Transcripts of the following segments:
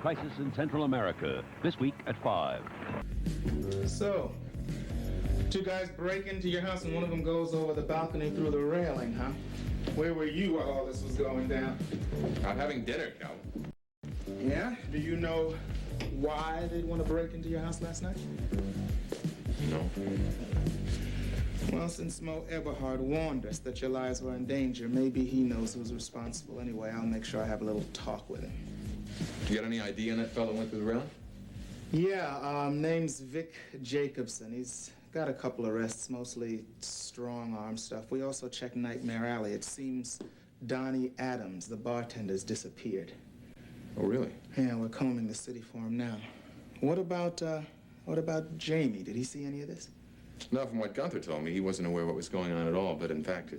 crisis in Central America, this week at 5. So, two guys break into your house and one of them goes over the balcony through the railing, huh? Where were you while all this was going down? I'm having dinner, Cal. Yeah? Do you know why they'd want to break into your house last night? No. Well, since Mo Eberhard warned us that your lives were in danger, maybe he knows who's responsible. Anyway, I'll make sure I have a little talk with him. You got any idea on that fellow who went through the railing? Yeah, name's Vic Jacobson. He's got a couple arrests, mostly strong-arm stuff. We also checked Nightmare Alley. It seems Donnie Adams, the bartender's disappeared. Oh, really? Yeah, we're combing the city for him now. What about Jamie? Did he see any of this? No, from what Gunther told me, he wasn't aware what was going on at all, but in fact,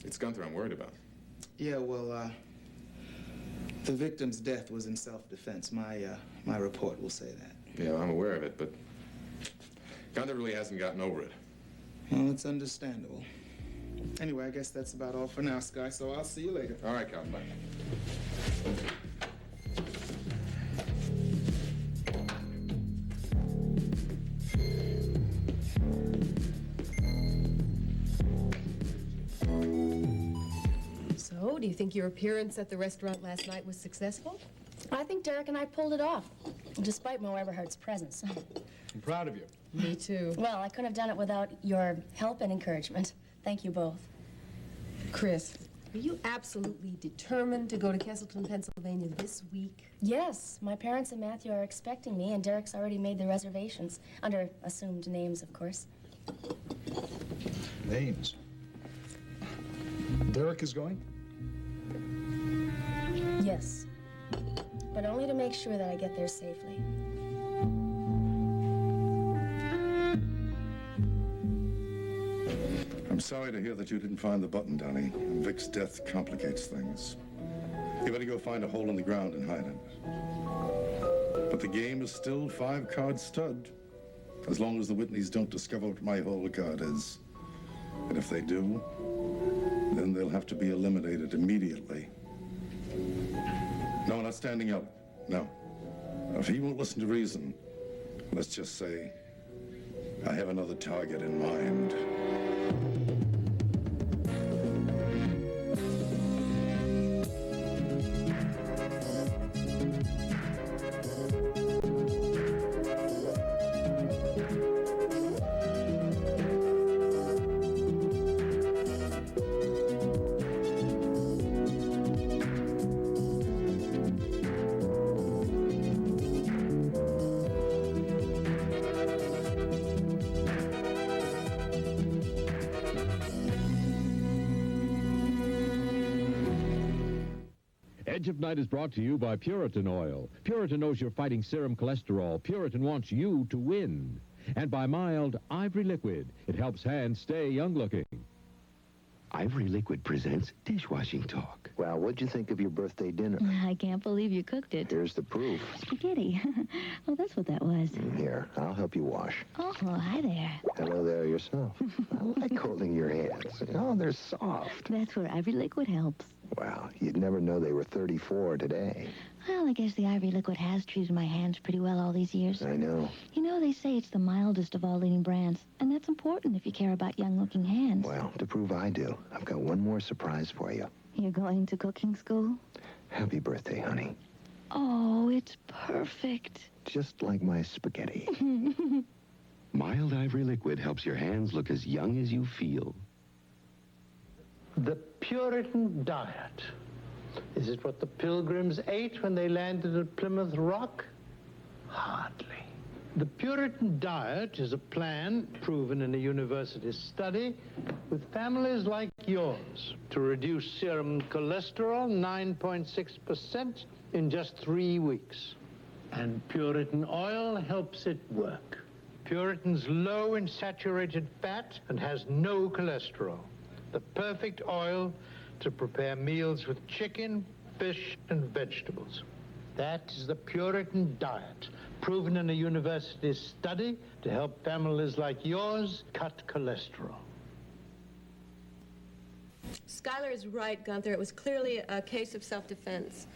it's Gunther I'm worried about. Yeah, well, the victim's death was in self-defense. My report will say that. Yeah, I'm aware of it, but Gunther really hasn't gotten over it. Well, it's understandable. Anyway, I guess that's about all for now, Sky, so I'll see you later. All right, Cal, bye. So, do you think your appearance at the restaurant last night was successful? I think Derek and I pulled it off, despite Mo Eberhard's presence. I'm proud of you. Me too. Well, I couldn't have done it without your help and encouragement. Thank you both. Chris, are you absolutely determined to go to Castleton, Pennsylvania this week? Yes, my parents and Matthew are expecting me, and Derek's already made the reservations, under assumed names, of course. Names. Derek is going? Yes, but only to make sure that I get there safely. I'm sorry to hear that you didn't find the button, Donnie. Vic's death complicates things. You better go find a hole in the ground and hide it. But the game is still 5-card stud, as long as the Whitneys don't discover what my hole card is. And if they do, then they'll have to be eliminated immediately. No, not standing up. No. If he won't listen to reason, let's just say I have another target in mind. Edge of Night is brought to you by Puritan Oil. Puritan knows you're fighting serum cholesterol. Puritan wants you to win. And by Mild Ivory Liquid. It helps hands stay young-looking. Ivory Liquid presents Dishwashing Talk. Well, what'd you think of your birthday dinner? I can't believe you cooked it. Here's the proof. Spaghetti. Oh, that's what that was. Here, I'll help you wash. Oh, hi there. Hello there yourself. I like holding your hands. Oh, they're soft. That's where Ivory Liquid helps. Well, you'd never know they were 34 today. Well, I guess the Ivory Liquid has treated my hands pretty well all these years. I know. You know, they say it's the mildest of all leading brands, and that's important if you care about young-looking hands. Well, to prove I do, I've got one more surprise for you. You're going to cooking school? Happy birthday, honey. Oh, it's perfect. Just like my spaghetti. Mild Ivory Liquid helps your hands look as young as you feel. The Puritan diet. Is it what the Pilgrims ate when they landed at Plymouth Rock? Hardly. The Puritan diet is a plan proven in a university study with families like yours to reduce serum cholesterol 9.6% in just 3 weeks. And Puritan oil helps it work. Puritan's low in saturated fat and has no cholesterol. The perfect oil to prepare meals with chicken, fish, and vegetables. That is the Puritan diet, proven in a university study to help families like yours cut cholesterol. Schuyler is right, Gunther. It was clearly a case of self-defense.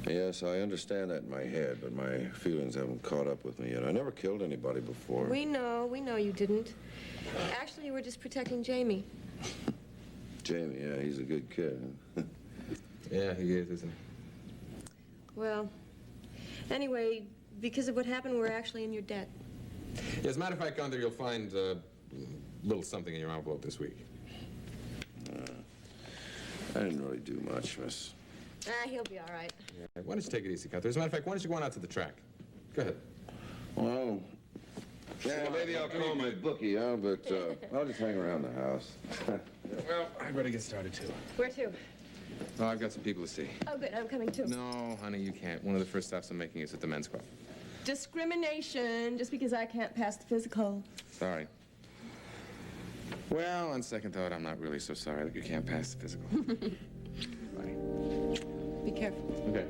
Yes, I understand that in my head, but my feelings haven't caught up with me yet. I never killed anybody before. We know you didn't. Actually, you were just protecting Jamie. Jamie, yeah, he's a good kid. Huh? Yeah, he is, isn't he? Well, anyway, because of what happened, we're actually in your debt. Yeah, as a matter of fact, Gunther, you'll find a little something in your envelope this week. I didn't really do much, miss. He'll be all right. Yeah, why don't you take it easy, Gunther? As a matter of fact, why don't you go on out to the track? Go ahead. Well, yeah, maybe I'll call my bookie, huh? But I'll just hang around the house. Well, I better get started, too. Where to? Oh, I've got some people to see. Oh, good. I'm coming, too. No, honey, you can't. One of the first stops I'm making is at the men's club. Discrimination, just because I can't pass the physical. Sorry. Well, on second thought, I'm not really so sorry that you can't pass the physical. Bye. Be careful. Okay.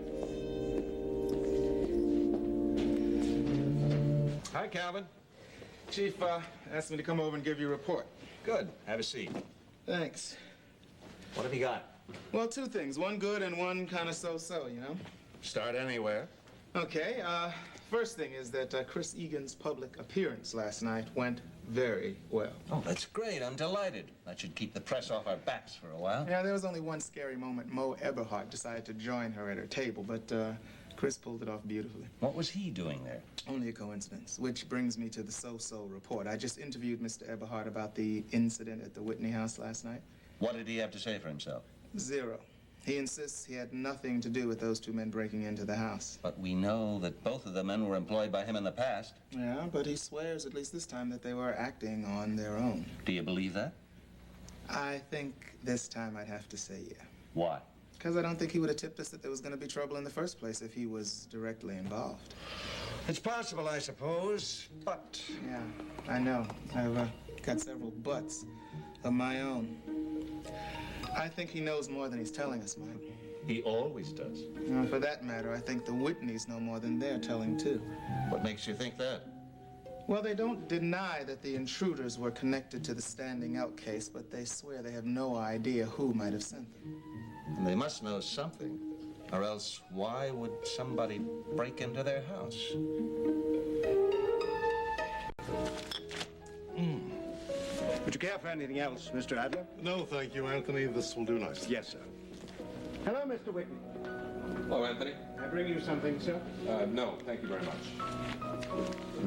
Hi, Calvin. Chief asked me to come over and give you a report. Good. Have a seat. Thanks. What have you got? Well, two things. One good and one kind of so-so, you know? Start anywhere. Okay, first thing is that Chris Egan's public appearance last night went very well. Oh, that's great. I'm delighted. That should keep the press off our backs for a while. Yeah, there was only one scary moment. Mo Eberhardt decided to join her at her table, but Chris pulled it off beautifully. What was he doing there? Only a coincidence, which brings me to the so-so report. I just interviewed Mr. Eberhardt about the incident at the Whitney house last night. What did he have to say for himself? Zero. He insists he had nothing to do with those two men breaking into the house. But we know that both of the men were employed by him in the past. Yeah, but he swears, at least this time, that they were acting on their own. Do you believe that? I think this time I'd have to say yeah. Why? Because I don't think he would have tipped us that there was going to be trouble in the first place if he was directly involved. It's possible, I suppose, but... Yeah, I know. I've got several buts of my own. I think he knows more than he's telling us, Mike. He always does. For that matter, I think the Whitneys know more than they're telling, too. What makes you think that? Well, they don't deny that the intruders were connected to the Standing Elk case, but they swear they have no idea who might have sent them. And they must know something, or else why would somebody break into their house? Would you care for anything else, Mr. Adler? No, thank you, Anthony. This will do nicely. Yes, sir. Hello, Mr. Whitney. Hello, Anthony. I bring you something, sir? No, thank you very much.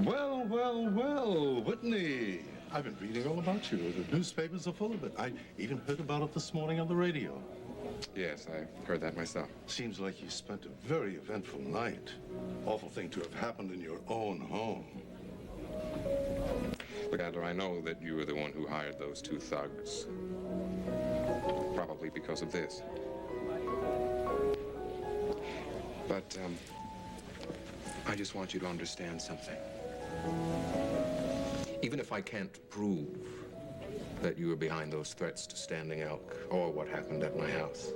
Well, well, well, Whitney. I've been reading all about you. The newspapers are full of it. I even heard about it this morning on the radio. Yes, I heard that myself. Seems like you spent a very eventful night. Awful thing to have happened in your own home. Look, Adler, I know that you were the one who hired those two thugs. Probably because of this. But, I just want you to understand something. Even if I can't prove that you were behind those threats to Standing Elk or what happened at my house,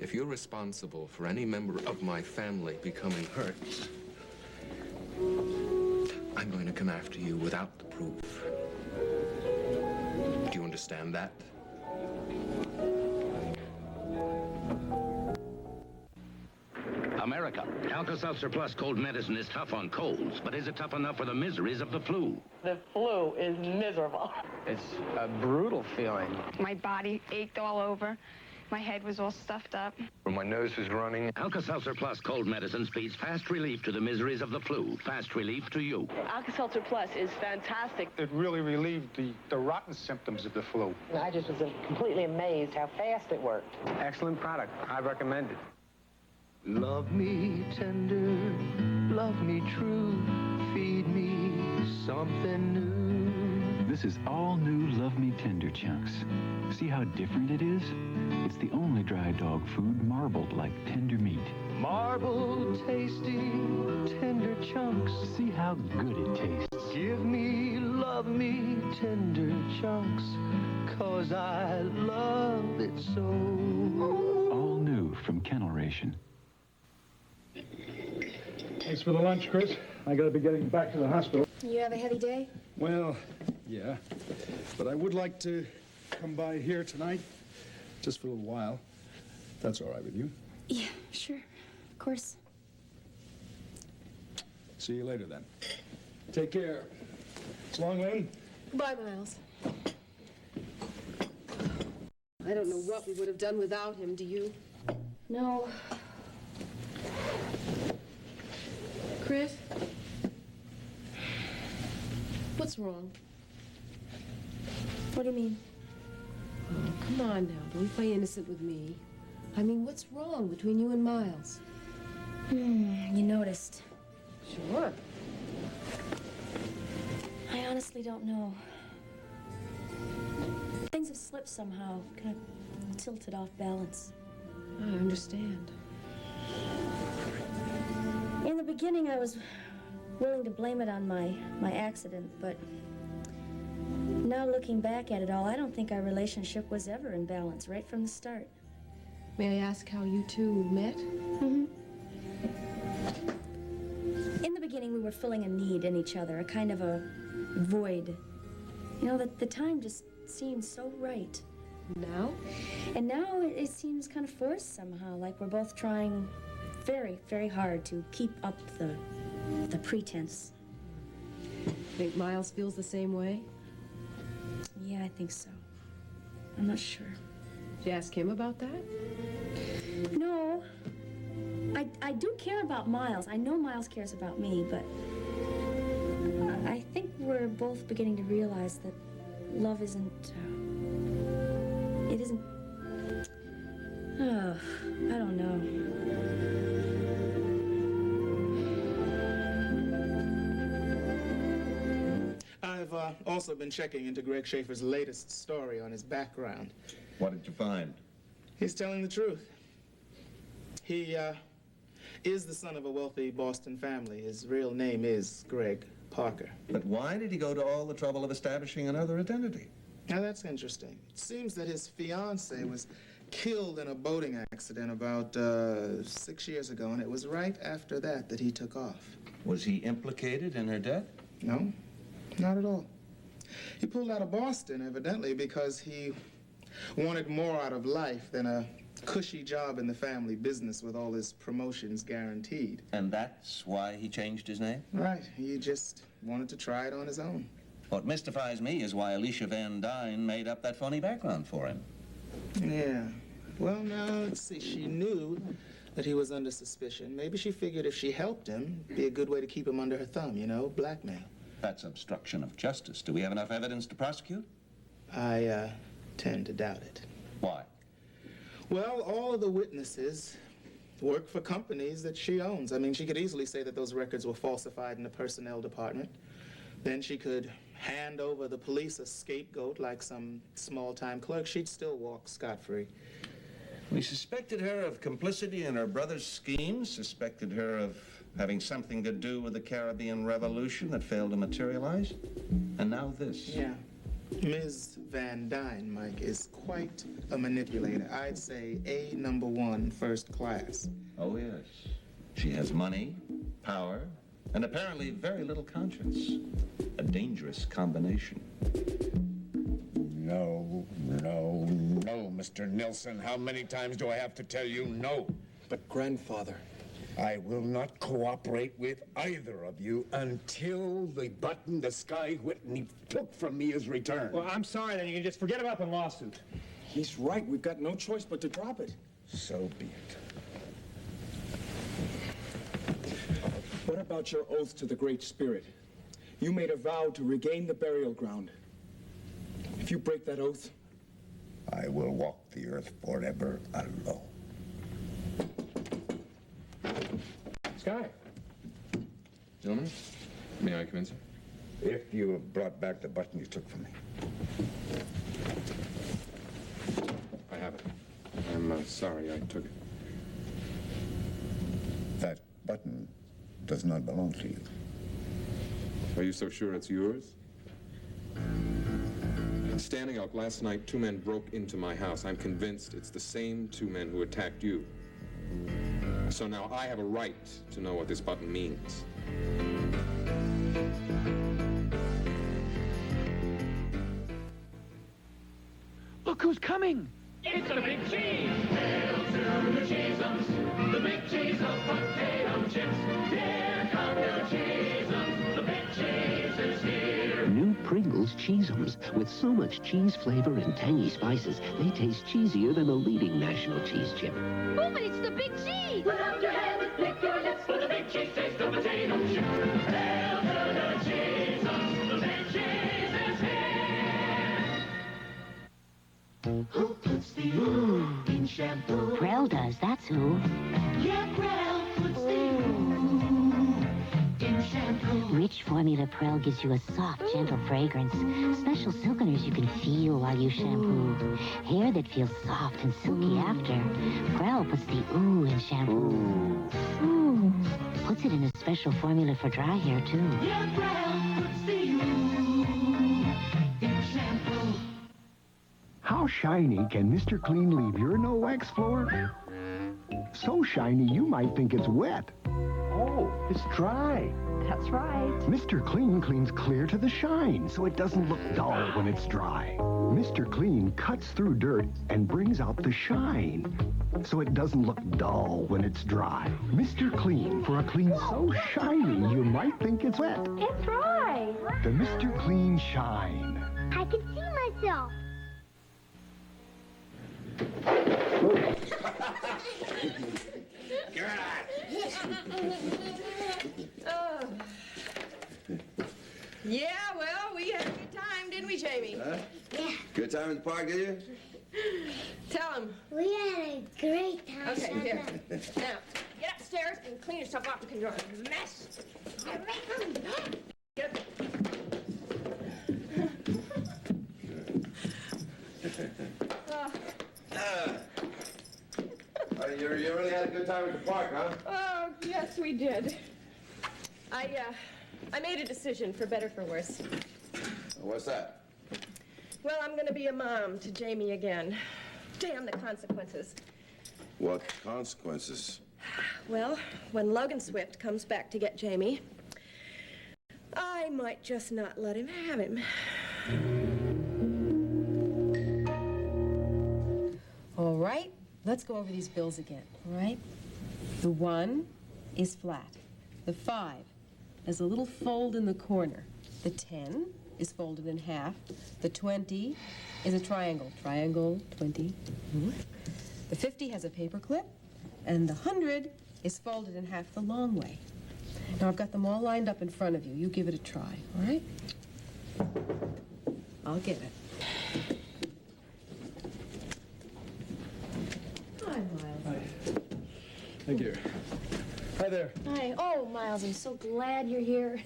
if you're responsible for any member of my family becoming hurt, I'm going to come after you without the proof. Do you understand that? America. Alka-Seltzer Plus cold medicine is tough on colds, but is it tough enough for the miseries of the flu? The flu is miserable. It's a brutal feeling. My body ached all over. My head was all stuffed up. My nose was running. Alka-Seltzer Plus cold medicine speeds fast relief to the miseries of the flu. Fast relief to you. Alka-Seltzer Plus is fantastic. It really relieved the rotten symptoms of the flu. I just was completely amazed how fast it worked. Excellent product. I recommend it. Love me tender, love me true, feed me something new. This is all new Love Me Tender Chunks. See how different it is? It's the only dry dog food marbled like tender meat. Marbled, tasty, tender chunks. See how good it tastes. Give me, love me, tender chunks, 'cause I love it so. All new from Kennel Ration. Thanks for the lunch, Chris. I gotta be getting back to the hospital. You have a heavy day? Well, yeah. But I would like to come by here tonight, just for a little while. That's all right with you. Yeah, sure. Of course. See you later, then. Take care. So long, Lane. Goodbye, Miles. I don't know what we would have done without him, do you? No. Chris? What's wrong? What do you mean? Oh, come on now. Don't play innocent with me. I mean, what's wrong between you and Miles? You noticed. Sure. I honestly don't know. Things have slipped somehow, kind of tilted off balance. I understand. In the beginning, I was willing to blame it on my accident, but now looking back at it all, I don't think our relationship was ever in balance right from the start. May I ask how you two met? Mm-hmm. In the beginning, we were filling a need in each other, a kind of a void. You know, the time just seemed so right. Now? And now it seems kind of forced somehow, like we're both trying very, very hard to keep up the pretense. Think Miles feels the same way? Yeah, I think so. I'm not sure. Did you ask him about that? No. I do care about Miles. I know Miles cares about me, but I think we're both beginning to realize that love isn't, it isn't, I don't know. I've also been checking into Greg Schaefer's latest story on his background. What did you find? He's telling the truth. He is the son of a wealthy Boston family. His real name is Greg Parker. But why did he go to all the trouble of establishing another identity? Now, that's interesting. It seems that his fiancée was killed in a boating accident about 6 years ago, and it was right after that that he took off. Was he implicated in her death? No, not at all. He pulled out of Boston, evidently, because he wanted more out of life than a cushy job in the family business with all his promotions guaranteed. And that's why he changed his name? Right. He just wanted to try it on his own. What mystifies me is why Alicia Van Dyne made up that phony background for him. Yeah. Well, now, let's see. She knew that he was under suspicion. Maybe she figured if she helped him, it'd be a good way to keep him under her thumb, you know, blackmail. That's obstruction of justice. Do we have enough evidence to prosecute? I tend to doubt it. Why? Well, all of the witnesses work for companies that she owns. I mean, she could easily say that those records were falsified in the personnel department. Then she could hand over the police a scapegoat like some small-time clerk. She'd still walk scot-free. We suspected her of complicity in her brother's schemes, suspected her of having something to do with the Caribbean Revolution that failed to materialize. And now this. Yeah. Ms. Van Dyne, Mike, is quite a manipulator. I'd say A #1, first class. Oh, yes. She has money, power, and apparently very little conscience. A dangerous combination. No, Mr. Nilsson. How many times do I have to tell you no? But, grandfather... I will not cooperate with either of you until the button the Sky Whitney took from me is returned. Well, I'm sorry, then you can just forget about the lawsuit. He's right. We've got no choice but to drop it. So be it. What about your oath to the Great Spirit? You made a vow to regain the burial ground. If you break that oath... I will walk the earth forever alone. Sky. Gentlemen, may I come in, sir? If you have brought back the button you took from me. I have it. I'm sorry I took it. That button does not belong to you. Are you so sure it's yours? Standing up last night, 2 men broke into my house. I'm convinced it's the same 2 men who attacked you. So now I have a right to know what this button means. Look who's coming! It's the big cheese! to the Cheesums, the big cheese of potato chips. Here come new Cheesums, the big cheese is here. New Pringles Cheesums. With so much cheese flavor and tangy spices, they taste cheesier than the leading national cheese chip. Oh, but it's the big cheese! Put up your hand and lick your lips for the big cheese taste of potato chips. Hail to the Cheesums, the big cheese is here. Who puts the ooh in shampoo? Prel does, that's who. Yeah, Prel puts the ooh in shampoo. Rich formula Prel gives you a soft, gentle fragrance. Special silkeners you can feel while you shampoo. Hair that feels soft and silky after. Prel puts the ooh in shampoo. Ooh. Puts it in a special formula for dry hair, too. Yeah, Prel puts the ooh in shampoo. How shiny can Mr. Clean leave your no-wax floor? So shiny you might think it's wet. Oh, it's dry. That's right. Mr. Clean cleans clear to the shine, so it doesn't look dull when it's dry. Mr. Clean cuts through dirt and brings out the shine, so it doesn't look dull when it's dry. Mr. Clean, for a clean so shiny you might think it's wet. It's dry. The Mr. Clean Shine. I can see myself. Oh. Yeah, well, we had a good time, didn't we, Jamie? Huh? Yeah. Good time in the park, did you? Tell him. We had a great time. Okay, here. Now, get upstairs and clean yourself up because you're a mess. Get up. You really had a good time at the park, huh? Oh, yes, we did. I made a decision, for better, for worse. What's that? Well, I'm going to be a mom to Jamie again. Damn the consequences. What consequences? Well, when Logan Swift comes back to get Jamie, I might just not let him have him. All right, let's go over these bills again, all right? The 1 is flat. The 5 has a little fold in the corner. The 10 is folded in half. The 20 is a triangle. Triangle, 20. The 50 has a paper clip. And the 100 is folded in half the long way. Now, I've got them all lined up in front of you. You give it a try, all right? I'll get it. Hi, Miles. Hi. Thank you. Hi there. Hi. Oh, Miles, I'm so glad you're here.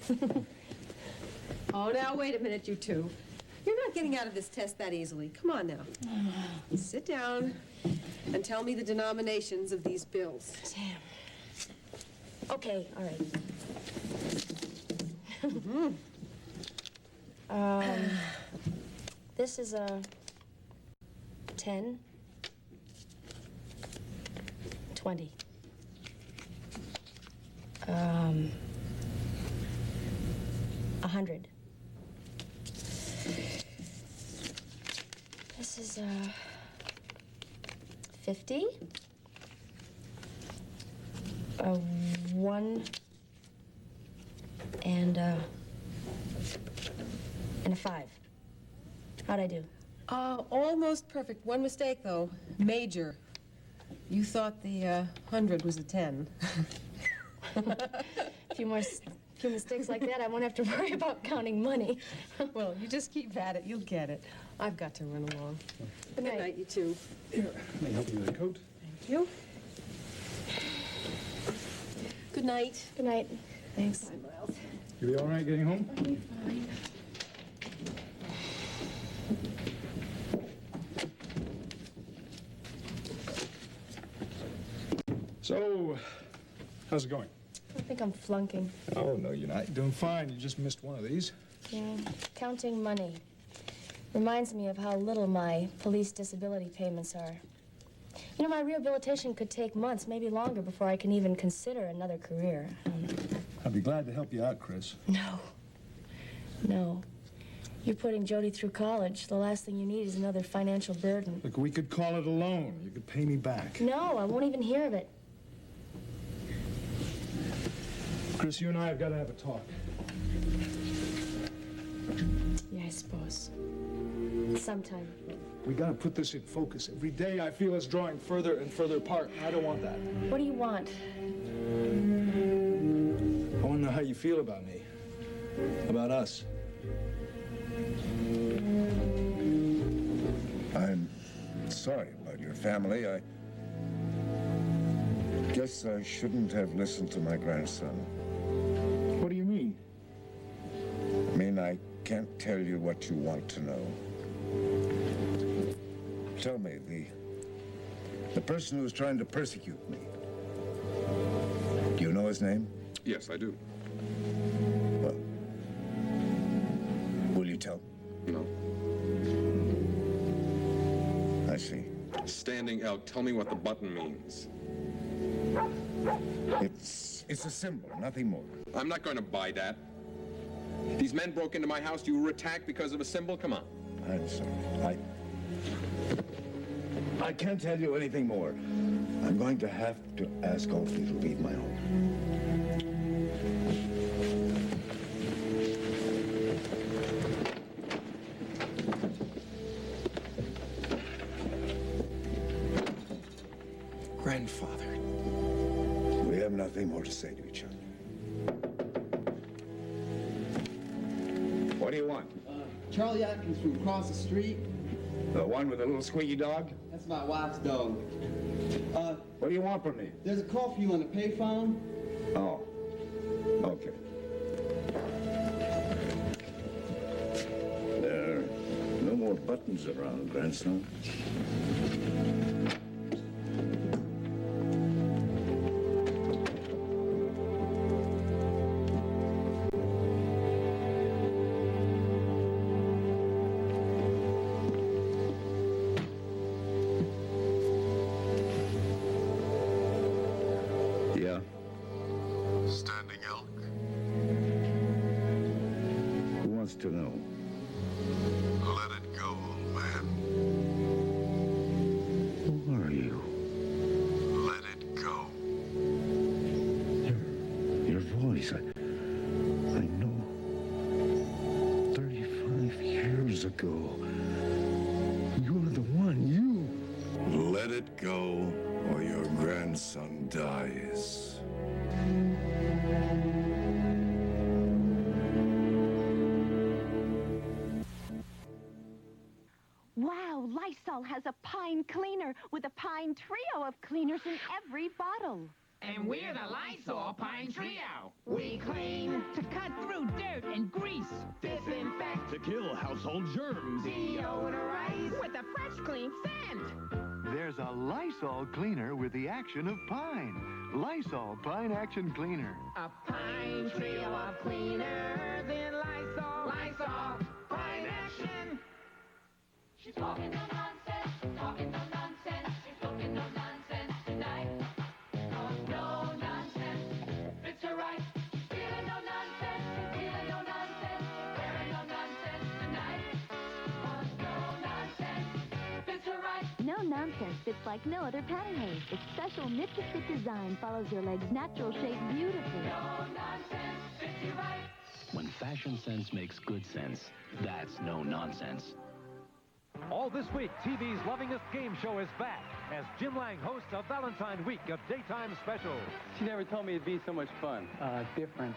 Oh, now, wait a minute, you two. You're not getting out of this test that easily. Come on now. Sit down and tell me the denominations of these bills. Sam. Okay, all right. This is a 10, 20. 100. This is 50. 1 and a 5. How'd I do? Almost perfect. One mistake, though. Major. You thought the 100 was a 10. A few mistakes like that, I won't have to worry about counting money. Well, you just keep at it. You'll get it. I've got to run along. Good night, you two. Here, let me help you with a coat. Thank you. Good night. Good night. Thanks. Bye, Miles. You be all right getting home? I'll be fine. So, how's it going? I think I'm flunking. Oh, no, you're not. You're doing fine. You just missed one of these. Yeah, counting money. Reminds me of how little my police disability payments are. You know, my rehabilitation could take months, maybe longer, before I can even consider another career. I'd be glad to help you out, Chris. No. No. You're putting Jody through college. The last thing you need is another financial burden. Look, we could call it a loan. You could pay me back. No, I won't even hear of it. Chris, you and I have got to have a talk. Yeah, I suppose. Sometime. We got to put this in focus. Every day I feel us drawing further and further apart. I don't want that. What do you want? I want to know how you feel about me. About us. I'm sorry about your family. I guess I shouldn't have listened to my grandson. What do you mean? I mean, I can't tell you what you want to know. Tell me, the person who's trying to persecute me, do you know his name? Yes, I do. Well, will you tell? No. I see. Standing elk, tell me what the button means. It's a symbol, nothing more. I'm not going to buy that. These men broke into my house. You were attacked because of a symbol? Come on. I'm sorry. I can't tell you anything more. I'm going to have to ask all of you to leave my home. Grandfather. We have nothing more to say to each other. What do you want? Charlie Atkins from across the street. The one with the little squeaky dog? That's my wife's dog. What do you want from me? There's a call for you on the payphone. Oh, okay. There are no more buttons around, grandson. Yeah. Standing elk? Who wants to know? Let it go, old man. Who are you? Let it go. Your voice, I know. 35 years ago. You're the one, you. Let it go, or your grandson dies. Wow, Lysol has a pine cleaner with a pine trio of cleaners in every bottle. And we're the Lysol Pine Trio. We clean to cut through dirt and grease, disinfect to kill household germs, deodorize with a fresh, clean scent. There's a Lysol cleaner with the action of pine. Lysol Pine Action Cleaner. A pine trio of cleaners in Lysol. Lysol Pine Action. She's talking no nonsense, talking no nonsense. She's talking no nonsense tonight. No nonsense, fits her right. She's feeling no nonsense, she's feeling no nonsense. Wearing no nonsense tonight. No nonsense, fits her right. No Nonsense fits like no other pantyhose. Its special knit-to-fit design follows your leg's natural shape beautifully. No nonsense, fits you right. When fashion sense makes good sense, that's no nonsense. All this week, TV's lovingest game show is back as Jim Lang hosts a Valentine week of daytime specials. She never told me it'd be so much fun. Different.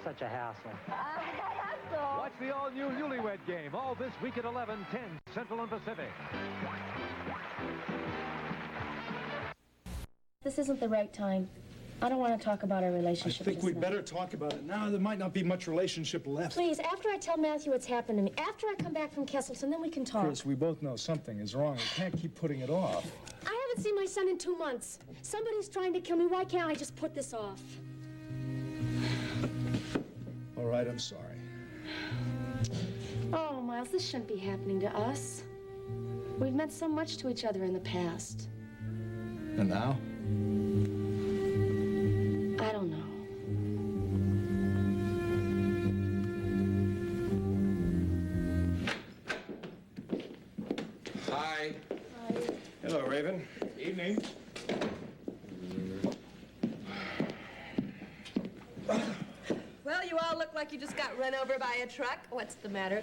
Such a hassle. Watch the all-new Newlywed Game all this week at 11:10 Central and Pacific. This isn't the right time. I don't want to talk about our I relationship. think just we'd now. better talk about it now. There might not be much relationship left. Please, after I tell Matthew what's happened to me, after I come back from Kesselton, then we can talk. Chris, we both know something is wrong. We can't keep putting it off. I haven't seen my son in 2 months. Somebody's trying to kill me. Why can't I just put this off? All right, I'm sorry. Oh, Miles, this shouldn't be happening to us. We've meant so much to each other in the past. And now? I don't know. Raven. Evening. Well, you all look like you just got run over by a truck. What's the matter?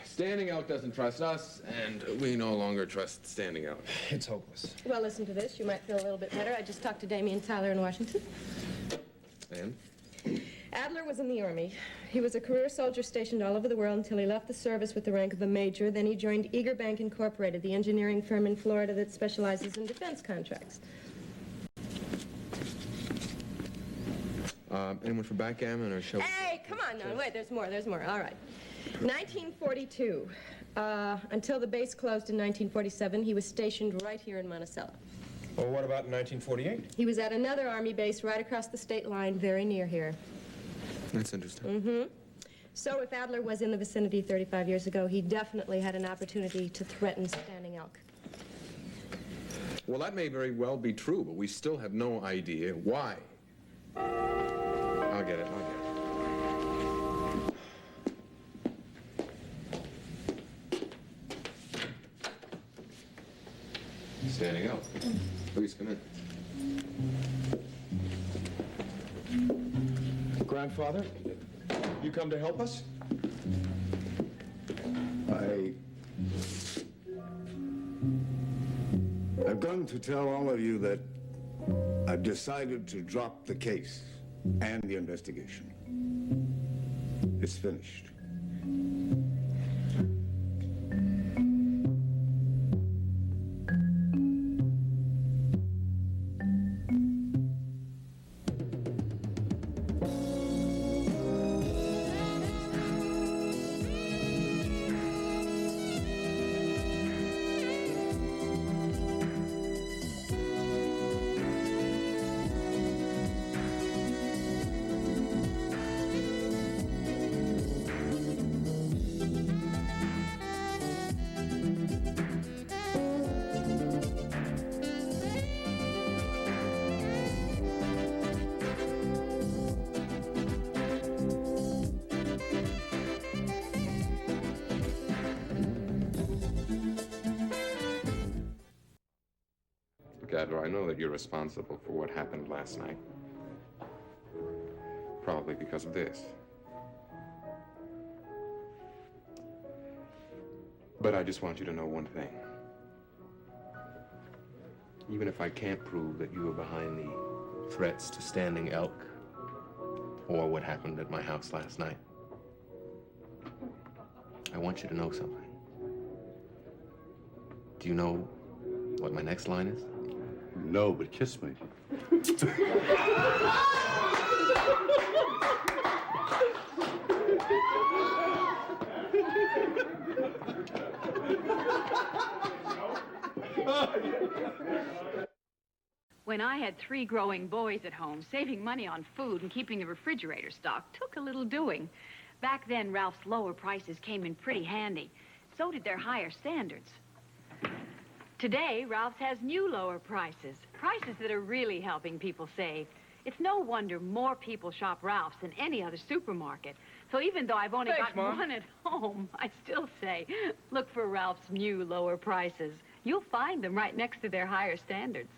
Standing Elk doesn't trust us, and we no longer trust Standing Elk. It's hopeless. Well, listen to this. You might feel a little bit better. I just talked to Damien Tyler in Washington. And? Adler was in the Army. He was a career soldier stationed all over the world until he left the service with the rank of a major. Then he joined Eager Bank Incorporated, the engineering firm in Florida that specializes in defense contracts. Anyone for backgammon or show? Hey, come on now. Wait, there's more. All right. 1942. Until the base closed in 1947, he was stationed right here in Monticello. Well, what about in 1948? He was at another Army base right across the state line, very near here. That's interesting. Mm-hmm. So if Adler was in the vicinity 35 years ago, he definitely had an opportunity to threaten Standing Elk. Well, that may very well be true, but we still have no idea why. I'll get it. Standing Elk. Please come in. Grandfather, you come to help us? I've come to tell all of you that I've decided to drop the case and the investigation. It's finished. Adler, I know that you're responsible for what happened last night. Probably because of this. But I just want you to know one thing. Even if I can't prove that you were behind the threats to Standing Elk or what happened at my house last night, I want you to know something. Do you know what my next line is? No, but kiss me. When I had 3 growing boys at home, saving money on food and keeping the refrigerator stocked took a little doing. Back then, Ralph's lower prices came in pretty handy. So did their higher standards. Today, Ralph's has new lower prices. Prices that are really helping people save. It's no wonder more people shop Ralph's than any other supermarket. So even though I've only got one at home, I still say, look for Ralph's new lower prices. You'll find them right next to their higher standards.